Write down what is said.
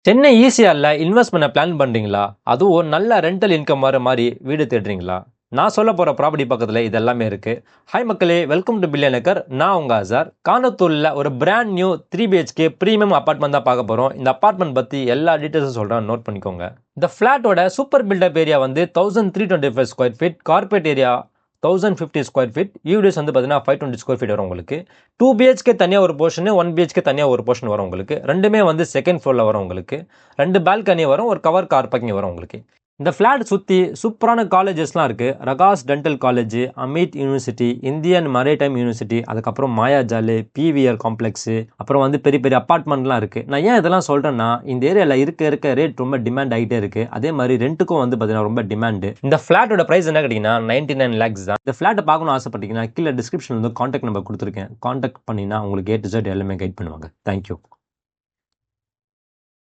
Chennai ஈசிஆர்ல invest பண்ண plan பண்றீங்களா? அதுவும் நல்ல ரெண்டல் இன்கம் வர மாரி வீடு தேடுறீங்களா? நான் சொல்லப் போற ப்ராப்பர்ட்டி பக்கத்துல இது எல்லாமே இருக்கு. ஹாய் மக்களே! Welcome to Billionacre. நான் உங்க அசார். கானத்தூர்ல ஒரு brand new 3 BHK premium apartment தான் பார்க்க போறோம். இந்த அபார்ட்மெண்ட் பத்தி எல்லா டீடைல்ஸும் சொல்றேன். நோட் பண்ணிக்கோங்க. இந்த ஃபிளாட்டோட சூப்பர் பில்டப் ஏரியா வந்து 1325 square feet, carpet area 1050 square feet, UDS வந்து பார்த்தீங்கன்னா 520 ஸ்கொயர் ஃபீட் வரும் உங்களுக்கு. 2 பிஹெச்கே தனியாக ஒரு போர்ஷன், 1 பிஹெச்கே தனியாக ஒரு போர்ஷன் வரும் உங்களுக்கு. ரெண்டுமே வந்து செகண்ட் ஃப்ளோரில் வரும் உங்களுக்கு. 2 பால்கனி வரும், ஒரு கவர் கார் பார்க்கிங் வரும் உங்களுக்கு. இந்த ஃப்ளாட் சுற்றி சூப்பரான காலேஜஸ்லாம் இருக்குது. Ragas dental college, AMET university, Indian maritime university, அதுக்கப்புறம் மாயாஜால், பிவிஆர் காம்ப்ளெக்ஸு, அப்புறம் வந்து பெரிய பெரிய அப்பார்ட்மெண்ட்லாம் இருக்குது. நான் ஏன் இதெல்லாம் சொல்கிறேன்னா, இந்த ஏரியாவில் இருக்க ரேட் ரொம்ப டிமாண்ட் ஆகிட்டே இருக்குது. அதே மாதிரி ரெண்ட்டுக்கும் வந்து பார்த்தீங்கன்னா ரொம்ப டிமாண்டு. இந்த ஃப்ளாட்டோட ப்ரைஸ் என்ன கேட்டிங்கன்னா 99 lakhs தான். இந்த ஃப்ளாட்டை பார்க்கணும்னு ஆசைப்பட்டீங்கன்னா கீழே டிஸ்கிரிப்ஷனில் வந்து காண்டாக்ட் நம்பர் கொடுத்துருக்கேன். காண்டாக்ட் பண்ணினா உங்களுக்கு A to Z எல்லாமே கைட் பண்ணுவாங்க. தேங்க்யூ.